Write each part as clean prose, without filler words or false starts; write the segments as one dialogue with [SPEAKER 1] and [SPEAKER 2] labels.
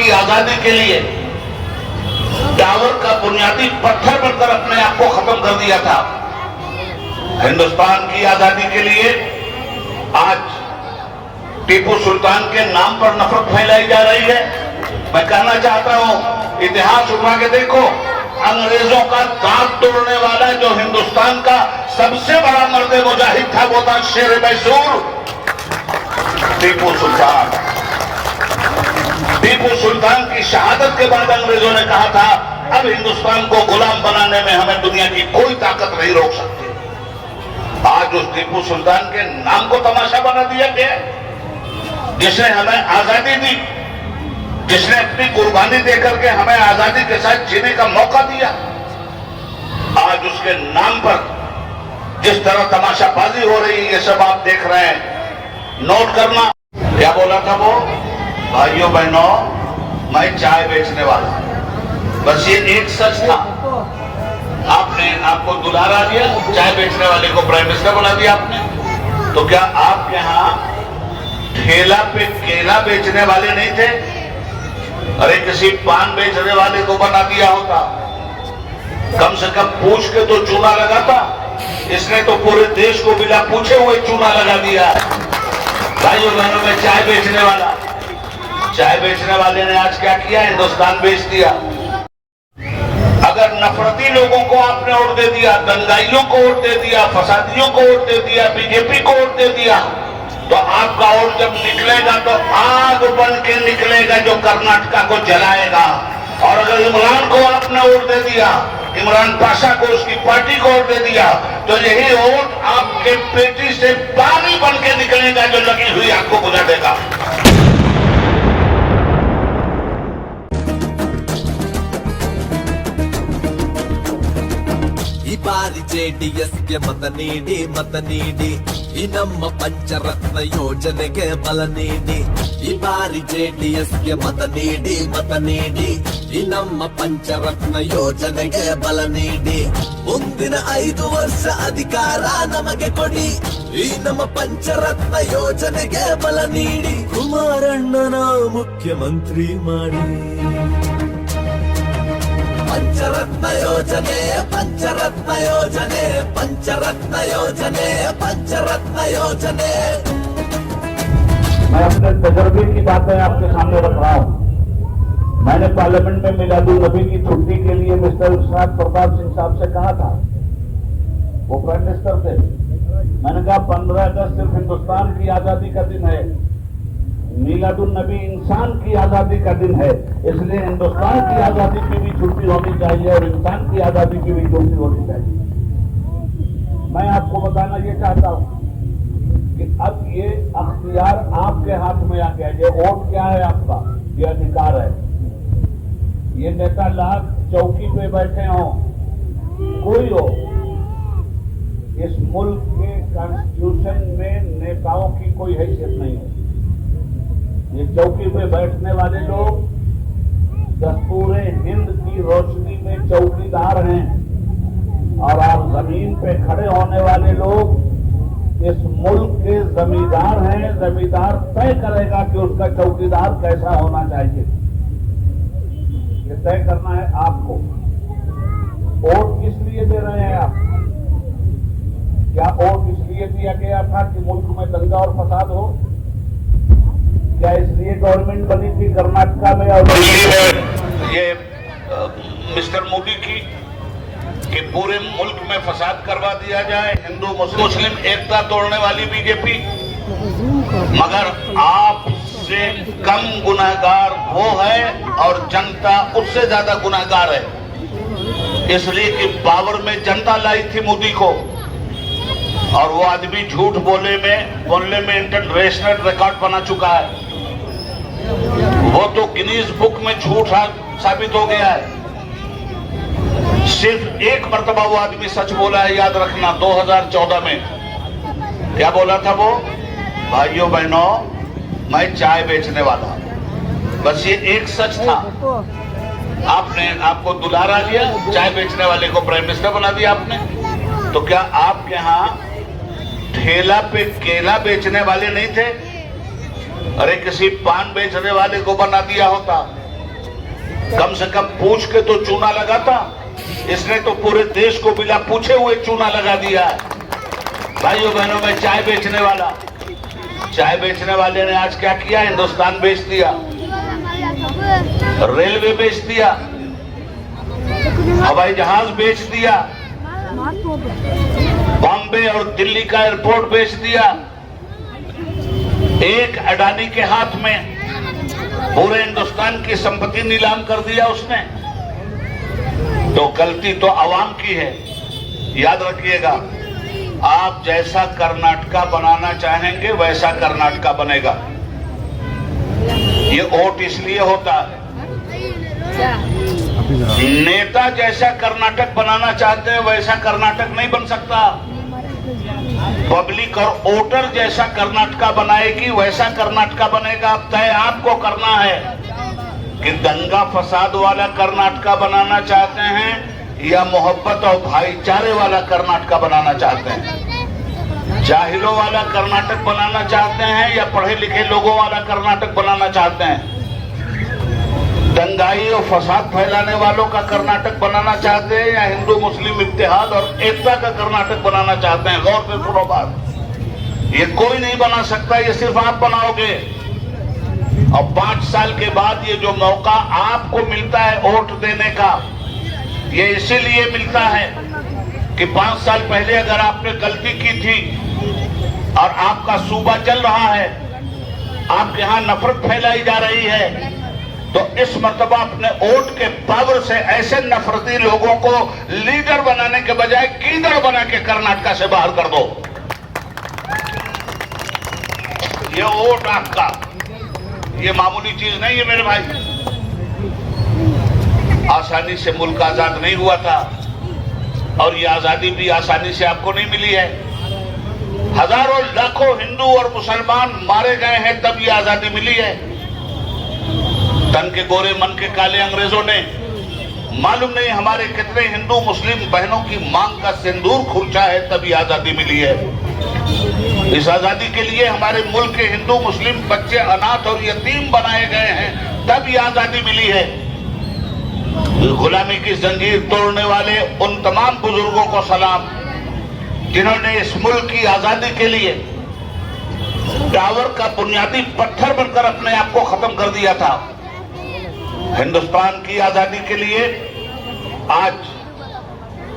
[SPEAKER 1] की आजादी के लिए टावर का बुनियादी पत्थर बनकर अपने आप को खत्म कर दिया था। हिंदुस्तान की आजादी के लिए आज टीपू सुल्तान के नाम पर नफरत फैलाई जा रही है। मैं कहना चाहता हूं, इतिहास उठा के देखो, अंग्रेजों का दांत तोड़ने वाला जो हिंदुस्तान का सबसे बड़ा मर्द मुजाहिद था वो था शेर मैसूर, टीपू सुल्तान। टीपू सुल्तान की शहादत के बाद अंग्रेजों ने कहा था अब हिंदुस्तान को गुलाम बनाने में हमें दुनिया की कोई ताकत नहीं रोक सकती। आज उस टीपू सुल्तान के नाम को तमाशा बना दिया गया, जिसने हमें आजादी दी, जिसने अपनी कुर्बानी देकर के हमें आजादी के साथ जीने का मौका दिया। आज उसके नाम पर जिस तरह तमाशाबाजी हो रही है ये सब आप देख रहे हैं। नोट करना, क्या बोला था वो, भाइयों बहनों मैं चाय बेचने वाला, बस ये एक सच था। आपको दुलारा दिया, चाय बेचने वाले को प्राइम मिनिस्टर बना दिया आपने। तो क्या आपके यहां ठेला पे केला बेचने वाले नहीं थे? अरे किसी पान बेचने वाले को बना दिया होता, कम से कम पूछ के तो चूना लगाता। इसने तो पूरे देश को बिना पूछे हुए चूना लगा दिया। भाइयों बहनों में चाय बेचने वाले ने आज क्या किया, हिंदुस्तान बेच दिया। अगर नफरती लोगों को आपने वोट दे दिया, दंगाइयों को वोट दे दिया, फसादियों को वोट दे दिया, बीजेपी को वोट दे दिया, तो आपका वोट जब निकलेगा तो आग बन के निकलेगा जो कर्नाटका को जलाएगा। और अगर इमरान को आपने वोट दे दिया, इमरान पाशा को, उसकी पार्टी को वोट दे दिया, तो यही वोट आपके पेटी से पानी बन के निकलेगा जो लगी हुई आग को बुझा देगा।
[SPEAKER 2] ಈ ಬಾರಿ ಜೆಡಿಎಸ್ಗೆ ಮತ ನೀಡಿ ಈ ನಮ್ಮ ಪಂಚರತ್ನ ಯೋಜನೆಗೆ ಬಲ ನೀಡಿ. ಈ ಬಾರಿ ಜೆಡಿಎಸ್ಗೆ ಮತ ನೀಡಿ ಈ ನಮ್ಮ ಪಂಚರತ್ನ ಯೋಜನೆಗೆ ಬಲ ನೀಡಿ. ಮುಂದಿನ 5 ವರ್ಷ ಅಧಿಕಾರ ನಮಗೆ ಕೊಡಿ, ಈ ನಮ್ಮ ಪಂಚರತ್ನ ಯೋಜನೆಗೆ ಬಲ ನೀಡಿ. ಕುಮಾರಣ್ಣನ ಮುಖ್ಯಮಂತ್ರಿ ಮಾಡಿ. पंचरत्न योजने पंचरत्न योजने पंचरत्न योजने पंचरत्न योजने।
[SPEAKER 1] मैं अपने तजर्बे की बातें आपके सामने रख रहा हूं। मैंने पार्लियामेंट में मिलादुल नबी की छुट्टी के लिए मिस्टर विश्वनाथ प्रताप सिंह साहब से कहा था, वो प्राइम मिनिस्टर थे। मैंने कहा 15 अगस्त सिर्फ हिंदुस्तान की आजादी का दिन है, मिलादुल नबी इंसान की आजादी का दिन है, इसलिए हिंदुस्तान की आजादी की भी छुट्टी होनी चाहिए और इंसान की आजादी की भी छुट्टी होनी चाहिए। मैं आपको बताना ये चाहता हूं कि अब ये अख्तियार आपके हाथ में आ गया। ये वोट क्या है आपका, ये अधिकार है। ये नेता लाख चौकी पे बैठे हों, कोई हो, इस मुल्क के कॉन्स्टिट्यूशन में नेताओं की कोई हैसियत नहीं है। ये चौकी पे बैठने वाले लोग दस्तूरे हिंद की रोशनी में चौकीदार हैं और आप जमीन पे खड़े होने वाले लोग इस मुल्क के जमींदार हैं। जमींदार तय करेगा कि उसका चौकीदार कैसा होना चाहिए, ये तय करना है आपको। वोट किस लिए दे रहे हैं आप? क्या वोट इसलिए दिया गया था कि मुल्क में दंगा और फसाद हो? क्या इसलिए गवर्नमेंट बनी थी कर्नाटका में और दिल्ली में ये मिस्टर मोदी की कि पूरे मुल्क में फसाद करवा दिया जाए, हिंदू मुस्लिम एकता तोड़ने वाली बीजेपी? मगर आपसे कम गुनहगार वो है और जनता उससे ज्यादा गुनहगार है, इसलिए कि पावर में जनता लाई थी मोदी को और वो आदमी झूठ बोलने में इंटरनेशनल रिकॉर्ड बना चुका है। वो तो गिनीज बुक में झूठ साबित हो गया है। सिर्फ एक मर्तबा वो आदमी सच बोला है, याद रखना, 2014 में। क्या बोला था वो, भाइयों बहनों मैं चाय बेचने वाला, बस ये एक सच था। आपको दुलारा दिया, चाय बेचने वाले को प्राइम मिनिस्टर बना दिया आपने। तो क्या आपके यहां ठेला पे केला बेचने वाले नहीं थे? अरे किसी पान बेचने वाले को बना दिया होता, कम से कम पूछ के तो चूना लगाता। इसने तो पूरे देश को बिना पूछे हुए चूना लगा दिया है। भाइयों बहनों में चाय बेचने वाले ने आज क्या किया? हिंदुस्तान बेच दिया, रेलवे बेच दिया, हवाई जहाज बेच दिया, बॉम्बे और दिल्ली का एयरपोर्ट बेच दिया। एक अडानी के हाथ में पूरे हिंदुस्तान की संपत्ति नीलाम कर दिया उसने। तो गलती तो आवाम की है। याद रखिएगा, आप जैसा कर्नाटका बनाना चाहेंगे वैसा कर्नाटका बनेगा। ये वोट इसलिए होता है, नेता जैसा कर्नाटक बनाना चाहते हैं वैसा कर्नाटक नहीं बन सकता। पब्लिक और वोटर जैसा कर्नाटका बनाएगी वैसा कर्नाटका बनेगा। अब तय आपको करना है कि दंगा फसाद वाला कर्नाटका बनाना चाहते हैं या मोहब्बत और भाईचारे वाला कर्नाटका बनाना चाहते हैं। जाहिलों वाला कर्नाटक बनाना चाहते हैं या पढ़े लिखे लोगों वाला कर्नाटक बनाना चाहते हैं। दंगाई और फसाद फैलाने वालों का कर्नाटक बनाना चाहते हैं या हिंदू मुस्लिम इत्तेहाद और एकता का कर्नाटक बनाना चाहते हैं। गौर से सुनो बात, ये कोई नहीं बना सकता, ये सिर्फ आप बनाओगे। और 5 साल के बाद ये जो मौका आपको मिलता है वोट देने का, ये इसीलिए मिलता है कि 5 साल पहले अगर आपने गलती की थी और आपका सूबा चल रहा है, आपके यहां नफरत फैलाई जा रही है, तो इस मर्तबा अपने वोट के पावर से ऐसे नफरती लोगों को लीडर बनाने के बजाय कीदड़ बना के कर्नाटका से बाहर कर दो। ये वोट आपका, ये मामूली चीज नहीं है मेरे भाई। आसानी से मुल्क आजाद नहीं हुआ था और ये आजादी भी आसानी से आपको नहीं मिली है। हजारों लाखों हिंदू और मुसलमान मारे गए हैं तब ये आजादी मिली है। तन के गोरे मन के काले अंग्रेजों ने मालूम नहीं हमारे कितने हिंदू मुस्लिम बहनों की मांग का सिंदूर खुर्चा है तभी आजादी मिली है। इस आजादी के लिए हमारे मुल्क के हिंदू मुस्लिम बच्चे अनाथ और यतीम बनाए गए हैं तब ये आजादी मिली है। गुलामी की जंजीर तोड़ने वाले उन तमाम बुजुर्गों को सलाम जिन्होंने इस मुल्क की आजादी के लिए टावर का बुनियादी पत्थर बनकर अपने आप को खत्म कर दिया था। हिंदुस्तान की आजादी के लिए आज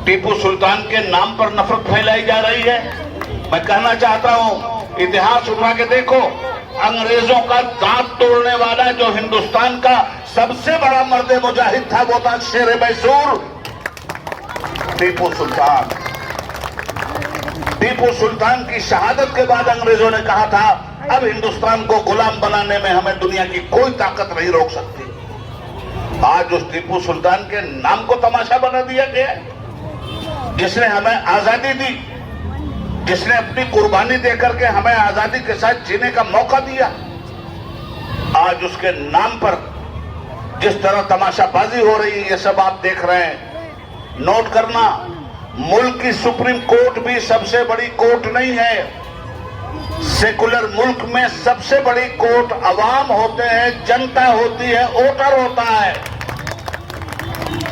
[SPEAKER 1] टीपू सुल्तान के नाम पर नफरत फैलाई जा रही है। मैं कहना चाहता हूं, इतिहास उठा के देखो, अंग्रेजों का दांत तोड़ने वाला जो हिंदुस्तान का सबसे बड़ा मर्द मुजाहिद था वो था शेर मैसूर, टीपू सुल्तान। टीपू सुल्तान की शहादत के बाद अंग्रेजों ने कहा था अब हिंदुस्तान को गुलाम बनाने में हमें दुनिया की कोई ताकत नहीं रोक सकती। आज उस टीपू सुल्तान के नाम को तमाशा बना दिया गया, जिसने हमें आजादी दी, जिसने अपनी कुर्बानी देकर के हमें आजादी के साथ जीने का मौका दिया। आज उसके नाम पर जिस तरह तमाशाबाजी हो रही है ये सब आप देख रहे हैं। नोट करना, मुल्क की सुप्रीम कोर्ट भी सबसे बड़ी कोर्ट नहीं है। सेकुलर मुल्क में सबसे बड़ी कोर्ट अवाम होते हैं, जनता होती है, वोटर होता है।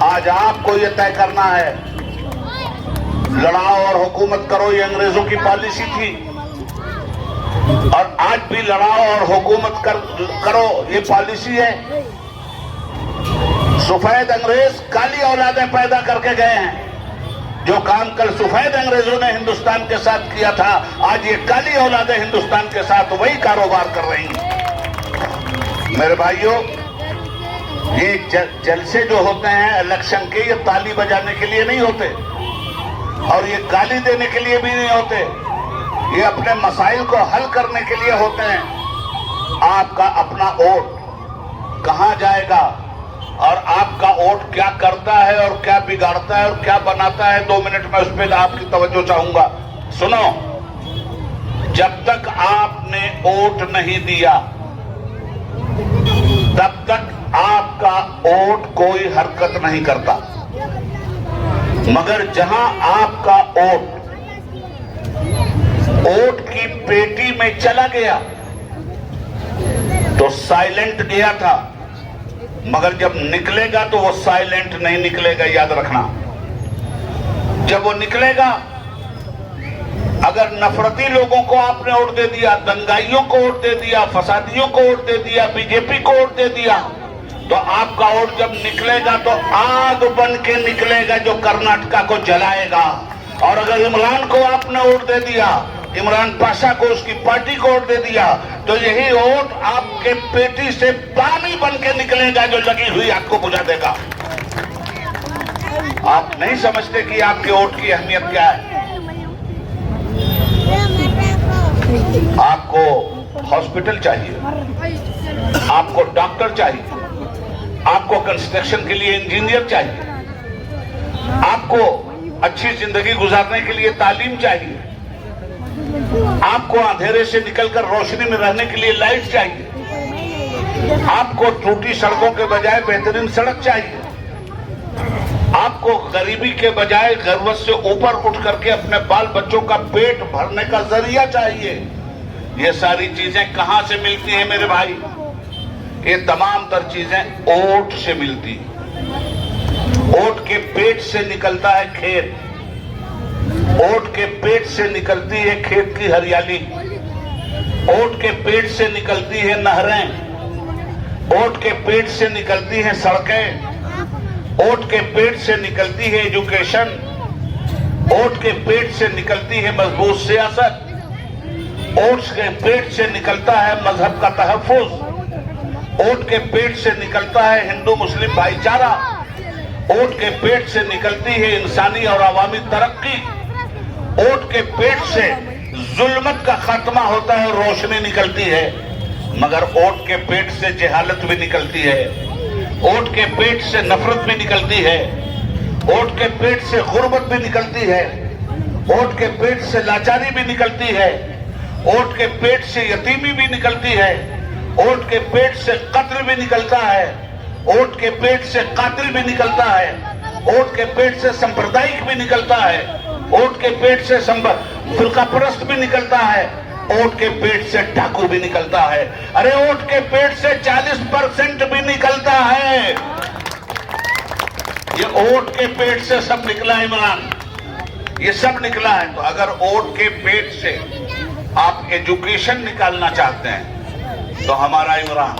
[SPEAKER 1] आज आपको यह तय करना है, लड़ाओ और हुकूमत करो, ये अंग्रेजों की पॉलिसी थी और आज भी लड़ाओ और हुकूमत करो ये पॉलिसी है। सफेद अंग्रेज काली औलादें पैदा करके गए हैं। जो काम कल सफेद अंग्रेजों ने हिंदुस्तान के साथ किया था आज ये काली औलादें हिंदुस्तान के साथ वही कारोबार कर रही हैं। मेरे भाइयों, ये जलसे जो होते हैं इलेक्शन के, ये ताली बजाने के लिए नहीं होते और ये गाली देने के लिए भी नहीं होते, ये अपने मसाइल को हल करने के लिए होते हैं। आपका अपना वोट कहां जाएगा और आपका वोट क्या करता है और क्या बिगाड़ता है और क्या बनाता है, 2 मिनट में उस पर आपकी तवज्जो चाहूंगा। सुनो, जब तक आपने वोट नहीं दिया तब तक आपका वोट कोई हरकत नहीं करता, मगर जहां आपका वोट की पेटी में चला गया तो साइलेंट गया था, मगर जब निकलेगा तो वो साइलेंट नहीं निकलेगा, याद रखना। जब वो निकलेगा, अगर नफरती लोगों को आपने वोट दे दिया, दंगाइयों को वोट दे दिया, फसादियों को वोट दे दिया, बीजेपी को वोट दे दिया, तो आपका वोट जब निकलेगा तो आग बन के निकलेगा जो कर्नाटका को जलाएगा। और अगर इमरान को आपने वोट दे दिया, इमरान पाशा को, उसकी पार्टी को वोट दे दिया, तो यही वोट आपके पेटी से पानी बन के निकलेगा जो लगी हुई आग को बुझा देगा। आप नहीं समझते कि आपके वोट की अहमियत क्या है। आपको हॉस्पिटल चाहिए, आपको डॉक्टर चाहिए, आपको कंस्ट्रक्शन के लिए इंजीनियर चाहिए, आपको अच्छी जिंदगी गुजारने के लिए तालीम चाहिए, आपको अंधेरे से निकलकर रोशनी में रहने के लिए लाइट चाहिए, आपको टूटी सड़कों के बजाय बेहतरीन सड़क चाहिए, आपको गरीबी के बजाय गरबत से ऊपर उठ करके अपने बाल बच्चों का पेट भरने का जरिया चाहिए। ये सारी चीजें कहां से मिलती हैं मेरे भाई? ये तमाम तर चीजें ओट से मिलती। ओट के पेट से निकलता है खेत, ओट के पेट से निकलती है खेत की हरियाली, ओट के पेट से निकलती है नहरें, ओट के पेट से निकलती है सड़कें, ओट के पेट से निकलती है एजुकेशन, ओट के पेट से निकलती है मजबूत सियासत, ओट के पेट से निकलता है मजहब का तहफ्फुज, ओट के पेट से निकलता है हिंदू मुस्लिम भाईचारा, ओट के पेट से निकलती है इंसानी और अवामी तरक्की, ओट के पेट से जुल्मत का खात्मा होता है और रोशनी निकलती है। मगर ओट के पेट से जहालत भी निकलती है, ओट के पेट से नफरत भी निकलती है, ओट के पेट से गुर्बत भी निकलती है, ओट के पेट से लाचारी भी निकलती है, ओट के पेट से यतीमी भी निकलती है, ओट के पेट से कत्ल भी निकलता है, ओट के पेट से कातिल भी निकलता है, ओट के पेट से सांप्रदायिक भी निकलता है, ओट के पेट से फिरकापरस्त भी निकलता है, ओट के पेट से डाकू भी निकलता है। अरे ओट के पेट से 40% भी निकलता है। ये ओट के पेट से सब निकला है इमरान, ये सब निकला है। तो अगर ओट के पेट से आप एजुकेशन निकालना चाहते हैं तो हमारा इमरान,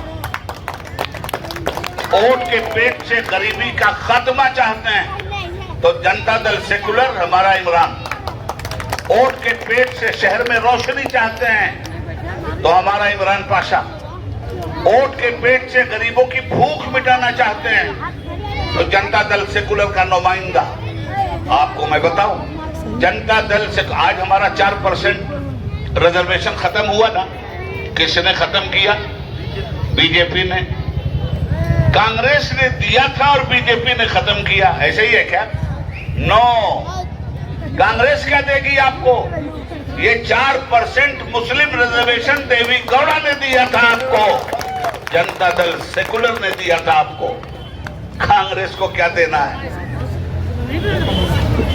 [SPEAKER 1] ओट के पेट से गरीबी का खात्मा चाहते हैं तो जनता दल सेकुलर हमारा इमरान, ओट के पेट से शहर में रोशनी चाहते हैं तो हमारा इमरान पाशा, ओट के पेट से गरीबों की भूख मिटाना चाहते हैं तो जनता दल सेकुलर का नुमाइंदा। आपको मैं बताऊं, जनता दल से आज हमारा 4% रिजर्वेशन खत्म हुआ ना, किसने खत्म किया? बीजेपी ने। कांग्रेस ने दिया था और बीजेपी ने खत्म किया, ऐसे ही है क्या? नो, कांग्रेस क्या देगी आपको? ये 4% मुस्लिम रिजर्वेशन देवी गौड़ा ने दिया था आपको, जनता दल सेकुलर ने दिया था आपको। कांग्रेस को क्या देना है?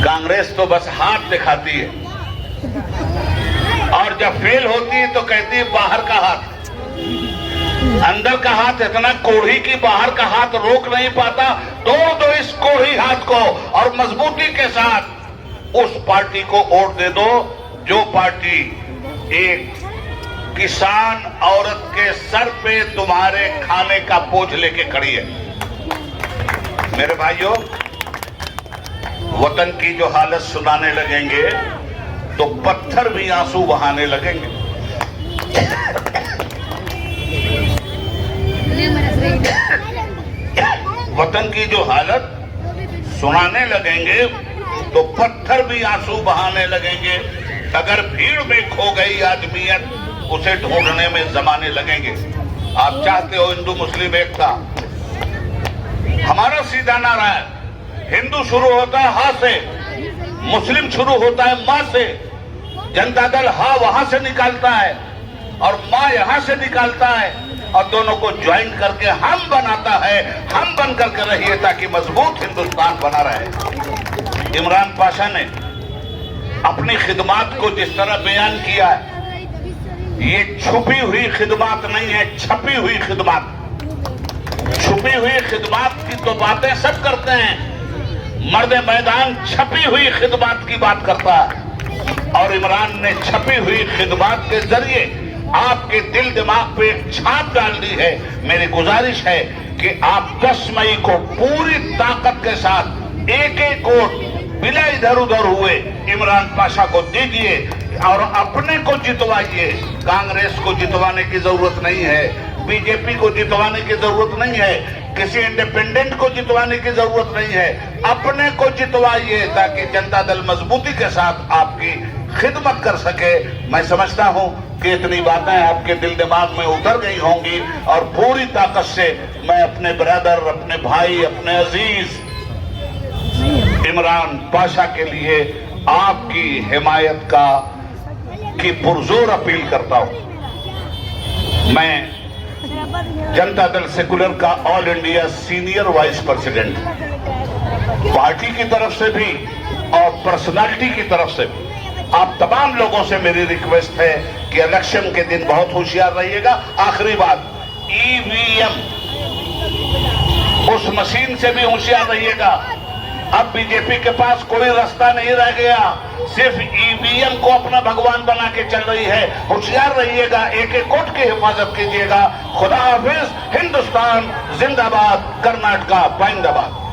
[SPEAKER 1] कांग्रेस तो बस हाथ दिखाती है और जब फेल होती है तो कहती है बाहर का हाथ। अंदर का हाथ इतना कोढ़ी की बाहर का हाथ रोक नहीं पाता। तोड़ दो इस कोढ़ी हाथ को और मजबूती के साथ उस पार्टी को वोट दे दो जो पार्टी एक किसान औरत के सर पे तुम्हारे खाने का बोझ लेके खड़ी है। मेरे भाइयों, वतन की जो हालत सुनाने लगेंगे तो पत्थर भी आंसू बहाने लगेंगे। वतन की जो हालत सुनाने लगेंगे तो पत्थर भी आंसू बहाने लगेंगे। अगर भीड़ में खो गई आदमियत, उसे ढूंढने में जमाने लगेंगे। आप चाहते हो हिंदू मुस्लिम एकता? हमारा सीधा नारा है, हिंदू शुरू होता है हा से, मुस्लिम शुरू होता है मां से। जनता दल हा वहां से निकालता है और मां यहां से निकालता है और दोनों को ज्वाइन करके हम बनाता है। हम बन करके रहिए ताकि मजबूत हिंदुस्तान बना रहे। इमरान पाशा ने अपनी खिदमात को जिस तरह बयान किया है, ये छुपी हुई खिदमात नहीं है, छपी हुई खिदमात। छुपी हुई खिदमत की तो बातें सब करते हैं, मर्द मैदान छपी हुई खिदमत की बात करता है। और इमरान ने छपी हुई खिदमत के जरिए आपके दिल दिमाग पे एक छाप डाल दी है। मेरी गुजारिश है कि आप 10 मई को पूरी ताकत के साथ एक एक वोट बिना इधर उधर हुए इमरान पाशा को दीजिए और अपने को जितवाइए। कांग्रेस को जितवाने की जरूरत नहीं है, बीजेपी को जितवाने की जरूरत नहीं है, किसी इंडिपेंडेंट को जितवाने की जरूरत नहीं है। अपने को जितवाइए ताकि जनता दल मजबूती के साथ आपकी खिदमत कर सके। मैं समझता हूं कि इतनी बातें आपके दिल दिमाग में उतर गई होंगी और पूरी ताकत से मैं अपने ब्रदर, अपने भाई, अपने अजीज इमरान पाशा के लिए आपकी हिमायत की पुरजोर अपील करता हूं। मैं जनता दल सेकुलर का all India senior vice president, party की तरफ से भी और पर्सनालिटी की तरफ से भी आप तमाम लोगों से मेरी रिक्वेस्ट है कि इलेक्शन के दिन बहुत होशियार रहिएगा। आखिरी बात, ईवीएम उस मशीन से भी होशियार रहिएगा। अब बीजेपी के पास कोई रास्ता नहीं रह गया, सिर्फ ईवीएम को अपना भगवान बना के चल रही है। होशियार रहिएगा, एक एक वोट की हिफाजत कीजिएगा। खुदा हाफिज, हिंदुस्तान जिंदाबाद, कर्नाटका पाइंदाबाद।